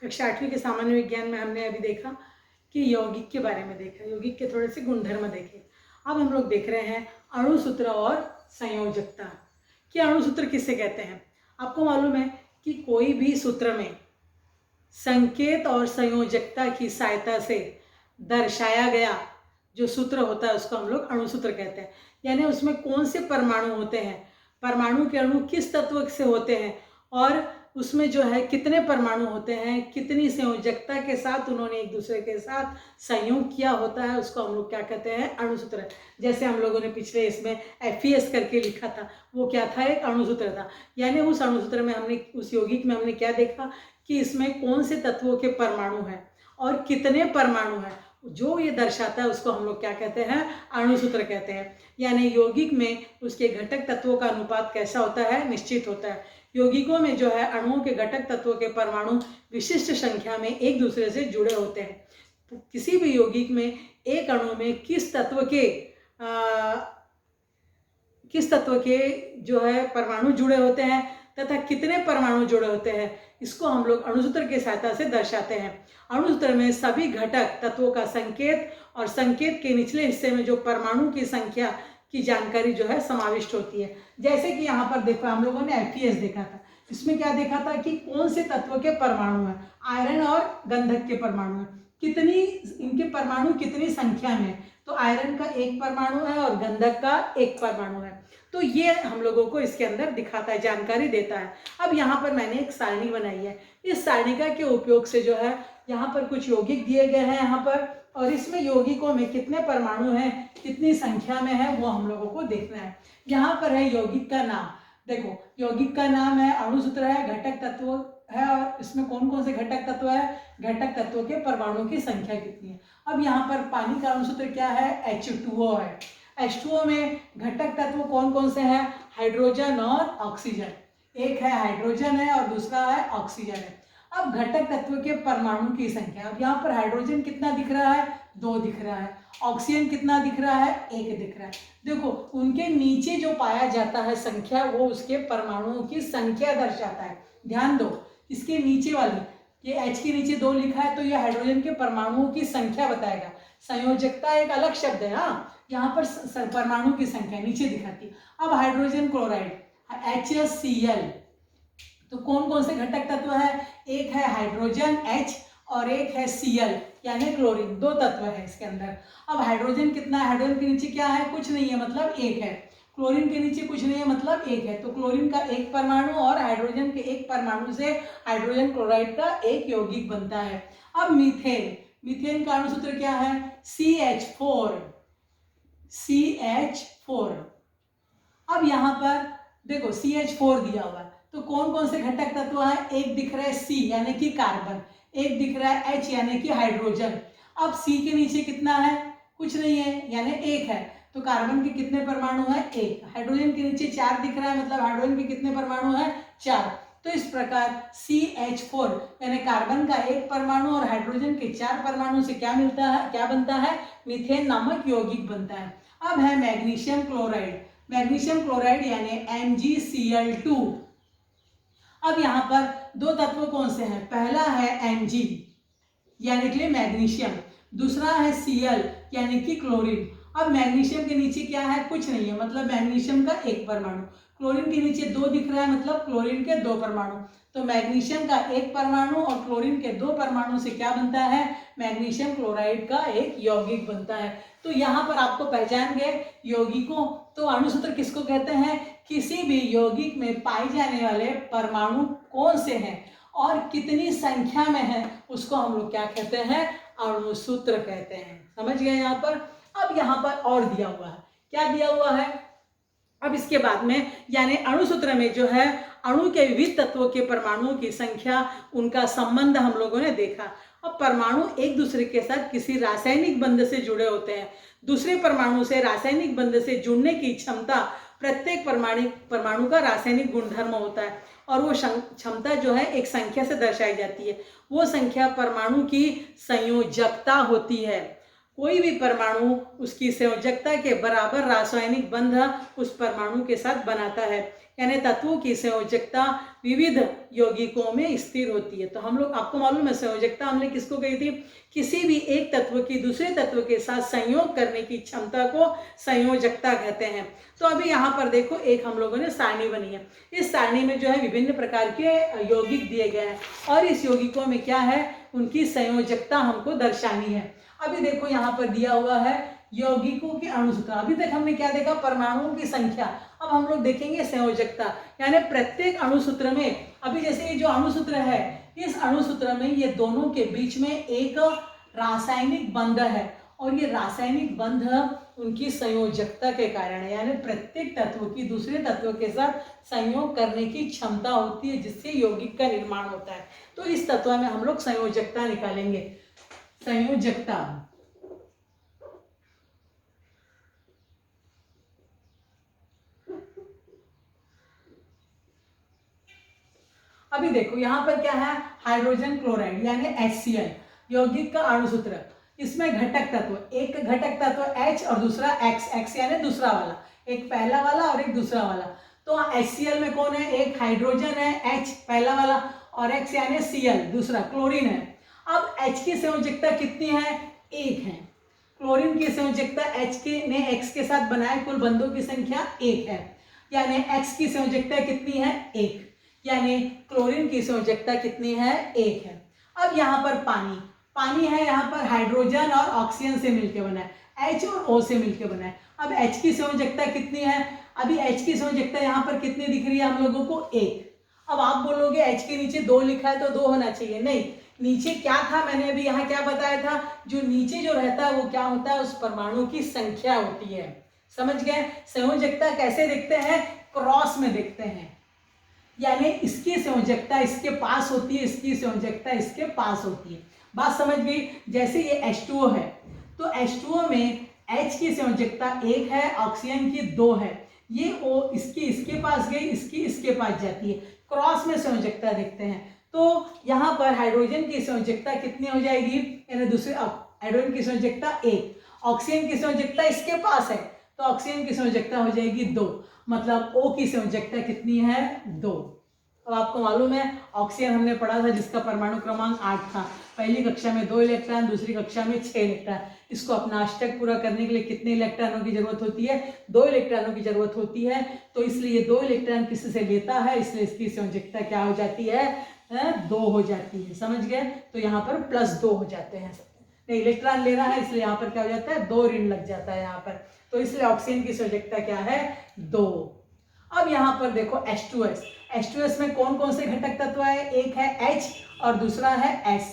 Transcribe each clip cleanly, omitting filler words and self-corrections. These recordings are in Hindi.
कक्षा 8वीं के सामान्य विज्ञान में हमने अभी देखा कि यौगिक के बारे में देखा, यौगिक के थोड़े से गुणधर्म देखे। अब हम लोग देख रहे हैं अणुसूत्र और संयोजकता कि अणुसूत्र किसे कहते हैं। आपको मालूम है कि कोई भी सूत्र में संकेत और संयोजकता की सहायता से दर्शाया गया जो सूत्र होता है उसको हम लोग अणुसूत्र कहते हैं। यानी उसमें कौन से परमाणु होते हैं, परमाणु के अणु किस तत्व से होते हैं और उसमें जो है कितने परमाणु होते हैं, कितनी संयोजकता के साथ उन्होंने एक दूसरे के साथ संयोग किया होता है, उसको हम लोग क्या कहते हैं, अणुसूत्र। जैसे हम लोगों ने पिछले इसमें FES करके लिखा था, वो क्या था, एक अणुसूत्र था। यानी उस अणुसूत्र में हमने, उस यौगिक में हमने क्या देखा कि इसमें कौन से तत्वों के परमाणु हैं और कितने परमाणु हैं, जो ये दर्शाता है उसको हम लोग क्या कहते हैं, अणुसूत्र कहते हैं। यानी यौगिक में उसके घटक तत्वों का अनुपात कैसा होता है, निश्चित होता है। यौगिकों में जो है अणुओं के घटक तत्वों के परमाणु विशिष्ट संख्या में एक दूसरे से जुड़े होते हैं। तो किसी भी यौगिक में एक अणु में किस तत्व के जो है परमाणु जुड़े होते हैं तथा कितने परमाणु जुड़े होते हैं, इसको हम लोग अणुसूत्र की सहायता से दर्शाते हैं। अणुसूत्र में सभी घटक तत्वों का संकेत और संकेत के निचले हिस्से में जो परमाणु की संख्या की जानकारी जो है समाविष्ट होती है। जैसे कि यहाँ पर देखो, हम लोगों ने FES देखा था, इसमें क्या देखा था कि कौन से तत्व के परमाणु हैं, आयरन और गंधक के परमाणु हैं, कितनी इनके परमाणु कितनी संख्या में, तो आयरन का एक परमाणु है और गंधक का एक परमाणु है। तो ये हम लोगों को इसके अंदर दिखाता है, जानकारी देता है। अब यहाँ पर मैंने एक सारणी बनाई है, इस सारणिका के उपयोग से जो है यहाँ पर कुछ यौगिक दिए गए हैं यहाँ पर, और इसमें यौगिकों में कितने परमाणु हैं, कितनी संख्या में है, वो हम लोगों को देखना है। यहाँ पर है यौगिक का नाम, देखो यौगिक का नाम है, अणुसूत्र है, घटक तत्व है, और इसमें कौन कौन से घटक तत्व है, घटक तत्वों के परमाणु की संख्या कितनी है। अब यहाँ पर पानी का अणुसूत्र क्या है, H2O है। H2O में घटक तत्व कौन कौन से हैं, हाइड्रोजन और ऑक्सीजन। एक है हाइड्रोजन है और दूसरा है ऑक्सीजन है। अब घटक तत्व के परमाणु की संख्या, अब यहाँ पर हाइड्रोजन कितना दिख रहा है, 2 दिख रहा है, ऑक्सीजन कितना दिख रहा है, 1 दिख रहा है। देखो उनके नीचे जो पाया जाता है संख्या, वो उसके परमाणुओं की संख्या दर्शाता है। ध्यान दो, इसके नीचे वाली, ये H के नीचे 2 लिखा है तो ये हाइड्रोजन के परमाणुओं की संख्या बताएगा। संयोजकता एक अलग शब्द है, हाँ, यहाँ पर परमाणु की संख्या नीचे दिखाती है। अब हाइड्रोजन क्लोराइड HCl, तो कौन कौन से घटक तत्व है, एक है हाइड्रोजन H और एक है Cl यानी क्लोरीन, 2 तत्व है इसके अंदर। अब हाइड्रोजन कितना है, हाइड्रोजन के नीचे क्या है, कुछ नहीं है, मतलब 1 है। क्लोरीन के नीचे कुछ नहीं है, मतलब 1 है। तो क्लोरीन का एक परमाणु और हाइड्रोजन के एक परमाणु से हाइड्रोजन क्लोराइड का एक यौगिक बनता है। अब मीथेन, मीथेन का अणुसूत्र क्या है, CH4। अब यहाँ पर देखो CH4 दिया हुआ है, तो कौन कौन से घटक तत्व हैं, एक दिख रहा है C यानी कि कार्बन, एक दिख रहा है H यानी कि हाइड्रोजन। अब C के नीचे कितना है, कुछ नहीं है, यानी 1 है। तो कार्बन के कितने परमाणु हैं, 1। हाइड्रोजन के नीचे 4 दिख रहा है, मतलब हाइड्रोजन के कितने परमाणु हैं, 4। तो इस प्रकार CH4 यानी कार्बन का 1 परमाणु और हाइड्रोजन के 4 परमाणु से क्या मिलता है, क्या बनता है, मीथेन नामक यौगिक बनता है। अब है मैग्नीशियम क्लोराइड, मैग्नीशियम क्लोराइड यानी MgCl2। अब यहाँ पर 2 तत्व कौन से हैं, पहला है Mg यानी कि मैग्नीशियम, दूसरा है Cl यानी कि क्लोरीन। अब मैग्नीशियम के नीचे क्या है, कुछ नहीं है, मतलब मैग्नीशियम का 1 परमाणु। क्लोरीन के नीचे 2 दिख रहा है, मतलब क्लोरीन के 2 परमाणु। तो मैग्नीशियम का 1 परमाणु और क्लोरीन के 2 परमाणु से क्या बनता है, मैग्नीशियम क्लोराइड का एक यौगिक बनता है। तो यहाँ पर आपको पहचान गए यौगिकों, तो अणुसूत्र किसको कहते हैं, किसी भी यौगिक में पाए जाने वाले परमाणु कौन से हैं और कितनी संख्या में है, उसको हम लोग क्या कहते हैं, अणुसूत्र कहते हैं। समझ गए यहाँ पर। अब यहाँ पर और दिया हुआ है, क्या दिया हुआ है, अब इसके बाद में यानी अणुसूत्र में जो है अणु के विविध तत्वों के परमाणुओं की संख्या, उनका संबंध हम लोगों ने देखा। अब परमाणु एक दूसरे के साथ किसी रासायनिक बंध से जुड़े होते हैं। दूसरे परमाणु से रासायनिक बंध से जुड़ने की क्षमता प्रत्येक परमाणु का रासायनिक गुणधर्म होता है, और वो क्षमता जो है एक संख्या से दर्शाई जाती है। वो संख्या परमाणु की संयोजकता होती है। कोई भी परमाणु उसकी संयोजकता के बराबर रासायनिक बंध उस परमाणु के साथ बनाता है। यानी तत्वों की संयोजकता विविध यौगिकों में स्थिर होती है। तो हम लोग, आपको मालूम है संयोजकता हमने किसको कही थी, किसी भी एक तत्व की दूसरे तत्व के साथ संयोग करने की क्षमता को संयोजकता कहते हैं। तो अभी यहाँ पर देखो एक हम लोगों ने सारणी बनी है, इस सारणी में जो है विभिन्न प्रकार के यौगिक दिए गए हैं और इस यौगिकों में क्या है, उनकी संयोजकता हमको दर्शानी है। अभी देखो यहाँ पर दिया हुआ है यौगिकों की अणुसूत्र। अभी तक हमने क्या देखा, परमाणुओं की संख्या। अब हम लोग देखेंगे संयोजकता, यानी प्रत्येक अणुसूत्र में, अभी जैसे ये जो अणुसूत्र है, इस अणुसूत्र में ये दोनों के बीच में एक रासायनिक बंध है और ये रासायनिक बंध उनकी संयोजकता के कारण है, यानी प्रत्येक तत्व की दूसरे तत्व के साथ संयोग करने की क्षमता होती है जिससे यौगिक का निर्माण होता है। तो इस तत्व में हम लोग संयोजकता निकालेंगे। संयोजकता, अभी देखो यहाँ पर क्या है, हाइड्रोजन क्लोराइड यानी HCl यौगिक का अणुसूत्र। इसमें घटक तत्व, एक घटक तत्व H और दूसरा X यानी दूसरा वाला, एक पहला वाला और एक दूसरा वाला। तो HCl में कौन है, एक हाइड्रोजन है H पहला वाला और X यानी Cl दूसरा, क्लोरीन है। अब H की संयोजकता कितनी है, एक है। क्लोरीन की संयोजकता H के ने X के साथ बनाए कुल बंधों की संख्या एक है, यानी X की संयोजकता कितनी है, एक, यानी क्लोरीन की संयोजकता कितनी है, एक है। अब यहाँ पर पानी, पानी है यहाँ पर हाइड्रोजन और ऑक्सीजन से मिलकर बना है, H और O से मिलकर बना है। अब H की संयोजकता कितनी है, अभी H की संयोजकता यहाँ पर कितनी दिख रही है हम लोगों को, एक। अब आप बोलोगे H के नीचे दो लिखा है तो दो होना चाहिए, नहीं, नीचे क्या था, मैंने अभी यहाँ क्या बताया था, जो नीचे जो रहता है वो क्या होता है, उस परमाणु की संख्या होती है। समझ गए, संयोजकता कैसे दिखते हैं, क्रॉस में दिखते हैं, यानी इसकी संयोजकता इसके पास होती है, इसकी संयोजकता इसके पास होती है। बात समझ गई। जैसे ये H2O है तो H2O में H की संयोजकता एक है, ऑक्सीजन की दो है, ये O इसकी इसके पास गई, इसकी इसके पास जाती है, क्रॉस में संयोजकता देखते हैं। तो यहाँ पर हाइड्रोजन की संयोजकता कितनी हो जाएगी, यानी दूसरे हाइड्रोजन की संयोजकता एक, ऑक्सीजन की संयोजकता इसके पास है तो ऑक्सीजन की संयोजकता हो जाएगी दो, मतलब O की संयोजकता कितनी है, दो। अब आपको मालूम है ऑक्सीजन हमने पढ़ा था जिसका परमाणु क्रमांक 8 था, पहली कक्षा में 2 इलेक्ट्रॉन, दूसरी कक्षा में 6 इलेक्ट्रॉन। इसको अपना अष्टक पूरा करने के लिए कितने इलेक्ट्रॉनों की जरूरत होती है, 2 इलेक्ट्रॉनों की जरूरत होती है। तो इसलिए 2 इलेक्ट्रॉन किसी से लेता है, इसलिए इसकी संयोजकता क्या हो जाती है, 2 हो जाती है। समझ गए, तो यहाँ पर +2 हो जाते हैं, इलेक्ट्रॉन ले रहा है इसलिए यहाँ पर क्या हो जाता है, 2 ऋण लग जाता है यहाँ पर, तो इसलिए ऑक्सीजन की संयोजकता क्या है, 2। अब यहाँ पर देखो H2S, H2S में कौन कौन से घटक तत्व है, एक है H और दूसरा है S।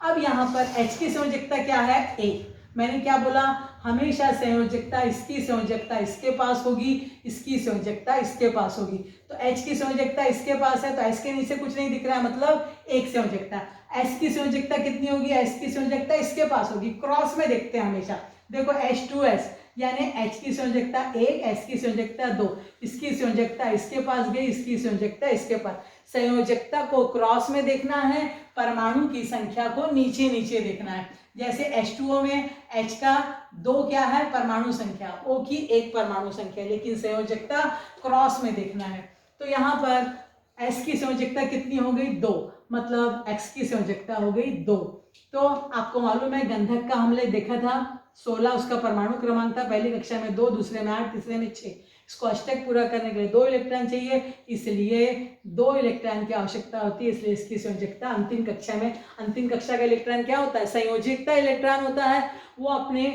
अब यहाँ पर H की संयोजकता क्या है, एक। मैंने क्या बोला, हमेशा संयोजकता इसकी संयोजकता इसके पास होगी, इसकी संयोजकता इसके पास होगी। तो H की संयोजकता इसके पास है तो S के नीचे कुछ नहीं दिख रहा है, मतलब एक संयोजकता। S की संयोजकता कितनी होगी, S की संयोजकता इसके पास होगी, क्रॉस में देखते हैं हमेशा। देखो H2S यानी H की संयोजकता एक, S की संयोजकता दो, इसकी संयोजकता इसके पास गई, इसकी संयोजकता इसके पास। संयोजकता को क्रॉस में देखना है, परमाणु की संख्या को नीचे नीचे देखना है। जैसे H2O में H का 2 क्या है, परमाणु संख्या, O की 1 परमाणु संख्या, लेकिन संयोजकता क्रॉस में देखना है। तो यहाँ पर S की संयोजकता कितनी हो गई, 2, मतलब X की संयोजकता हो गई 2। तो आपको मालूम है गंधक का हमने देखा था 16 उसका परमाणु क्रमांक था, पहली कक्षा में 2, दूसरे में 8, तीसरे में 6। इसको अष्टक पूरा करने के लिए 2 इलेक्ट्रॉन चाहिए, इसलिए 2 इलेक्ट्रॉन की आवश्यकता होती है, इसलिए इसकी संयोजकता अंतिम कक्षा में, अंतिम कक्षा का इलेक्ट्रॉन क्या होता है, संयोजकता इलेक्ट्रॉन होता है, वो अपने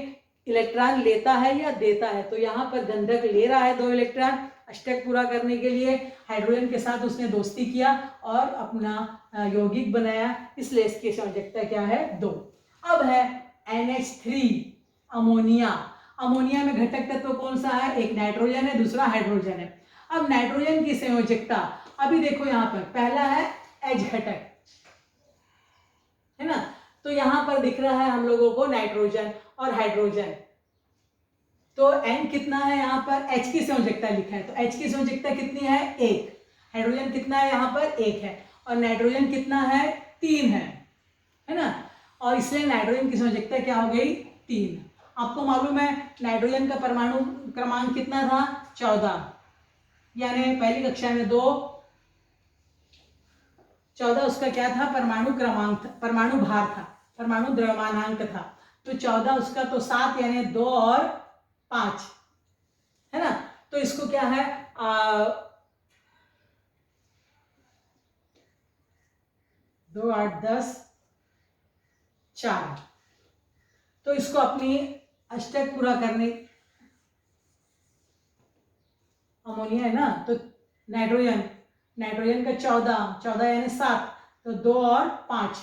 इलेक्ट्रॉन लेता है या देता है। तो यहाँ पर गंधक ले रहा है 2 इलेक्ट्रॉन, अष्टक पूरा करने के लिए हाइड्रोजन के साथ उसने दोस्ती किया और अपना यौगिक बनाया, इसलिए इसकी संयोजकता क्या है, 2। अब है NH3 अमोनिया। अमोनिया में घटक तत्व कौन सा है, एक नाइट्रोजन है, दूसरा हाइड्रोजन है। अब नाइट्रोजन की संयोजकता, अभी देखो यहाँ पर पहला है H घटक, है ना, तो यहाँ पर दिख रहा है हम लोगों को नाइट्रोजन और हाइड्रोजन। तो N कितना है, यहाँ पर H की संयोजकता लिखा है, तो H की संयोजकता कितनी है, 1। हाइड्रोजन कितना है, यहाँ पर 1 है, और नाइट्रोजन कितना है, 3 है ना, और इसलिए नाइट्रोजन की संयोजकता क्या हो गई, 3। आपको मालूम है नाइट्रोजन का परमाणु क्रमांक कितना था, 14। यानी पहली कक्षा में 2, 14 उसका क्या था, परमाणु क्रमांक था, परमाणु भार था, परमाणु द्रव्यमानांक था। तो 14 उसका तो 7 यानी 2 और 5 है ना। तो इसको क्या है 2, 8, 10, 4। तो इसको अपनी अष्टक पूरा करने, अमोनिया है ना, तो नाइट्रोजन, नाइट्रोजन का 14 यानी 7, तो 2 और 5।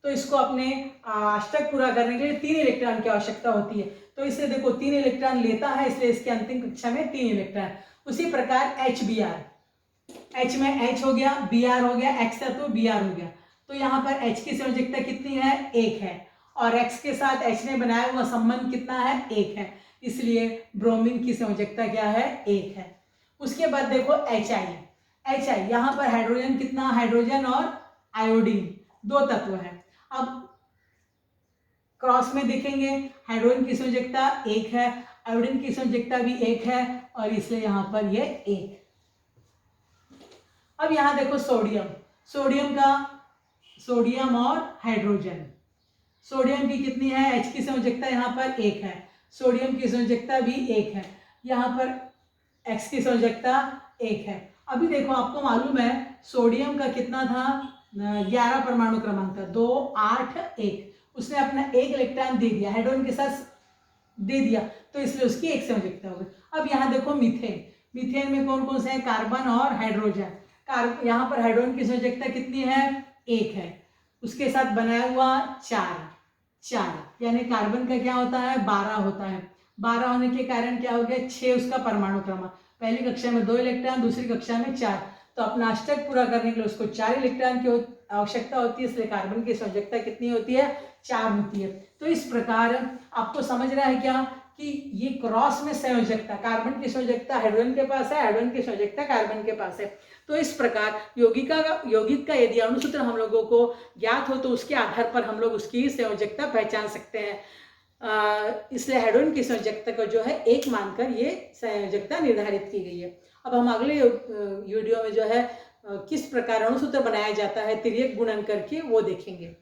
तो इसको अपने अष्टक पूरा करने के लिए 3 इलेक्ट्रॉन की आवश्यकता होती है। तो इससे देखो 3 इलेक्ट्रॉन लेता है, इसलिए इसके अंतिम कक्षा में 3 इलेक्ट्रॉन। उसी प्रकार HBr, H में H हो गया, Br हो गया, X है तो Br हो गया। तो यहाँ पर H की संयोजकता कितनी है, 1 है, और X के साथ H ने बनाया हुआ संबंध कितना है, 1 है, इसलिए ब्रोमीन की संयोजकता क्या है, 1 है। उसके बाद देखो HI, यहाँ पर हाइड्रोजन कितना, हाइड्रोजन और आयोडीन 2 तत्व है। अब क्रॉस में देखेंगे, हाइड्रोजन की संयोजकता 1 है, आयोडीन की संयोजकता भी 1 है, और इसलिए यहाँ पर ये 1। अब यहाँ देखो सोडियम, सोडियम और हाइड्रोजन, सोडियम की कितनी है, H की संयोजकता यहाँ पर 1 है, सोडियम की संयोजकता भी 1 है, यहाँ पर X की संयोजकता 1 है। अभी देखो आपको मालूम है सोडियम का कितना था, 11 परमाणु क्रमांक था, 2, 8, 1। उसने अपना 1 इलेक्ट्रॉन दे दिया, हाइड्रोजन के साथ दे दिया, तो इसलिए उसकी 1 संयोजकता हो गई। अब यहाँ देखो मीथेन, मीथेन में कौन कौन से हैं, कार्बन और हाइड्रोजन। यहाँ पर हाइड्रोजन की संयोजकता कितनी है, 1 है, उसके साथ बनाया हुआ 4, यानी कार्बन का क्या होता है, 12 होता है। 12 होने के कारण क्या हो गया, 6 उसका परमाणु क्रमांक। पहली कक्षा में 2 इलेक्ट्रॉन, दूसरी कक्षा में 4। तो अपना अष्टक पूरा करने के लिए उसको 4 इलेक्ट्रॉन की आवश्यकता होती है, इसलिए कार्बन की संयोजकता कितनी होती है, 4 होती है। तो इस प्रकार आपको समझ रहा है क्या कि ये क्रॉस में संयोजकता, कार्बन की संयोजकता हाइड्रोजन के पास है, हाइड्रोजन की संयोजकता कार्बन के पास है। तो इस प्रकार यौगिक का यदि अणुसूत्र हम लोगों को ज्ञात हो तो उसके आधार पर हम लोग उसकी संयोजकता पहचान सकते हैं। इसलिए हाइड्रोजन की संयोजकता को जो है 1 मानकर ये संयोजकता निर्धारित की गई है। अब हम अगले वीडियो में जो है किस प्रकार अणुसूत्र बनाया जाता है तिर्यक गुणन करके वो देखेंगे।